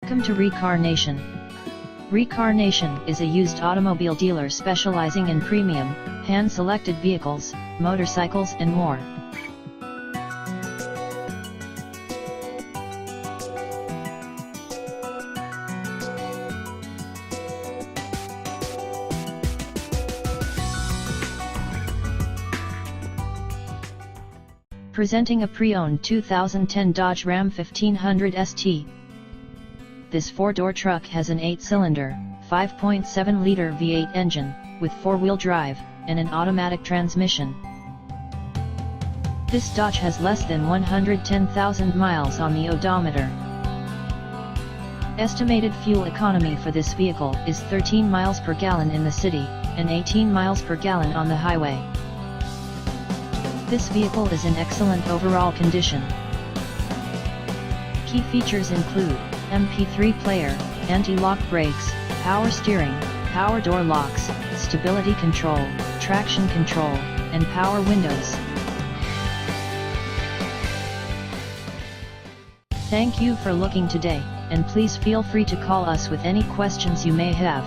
Welcome to Recarnation. Recarnation is a used automobile dealer specializing in premium, hand-selected vehicles, motorcycles and more. Presenting a pre-owned 2010 Dodge Ram 1500 ST. This four-door truck has an 8-cylinder, 5.7-liter V8 engine, with four-wheel drive, and an automatic transmission. This Dodge has less than 110,000 miles on the odometer. Estimated fuel economy for this vehicle is 13 miles per gallon in the city, and 18 miles per gallon on the highway. This vehicle is in excellent overall condition. Key features include MP3 player, anti-lock brakes, power steering, power door locks, stability control, traction control, and power windows. Thank you for looking today, and please feel free to call us with any questions you may have.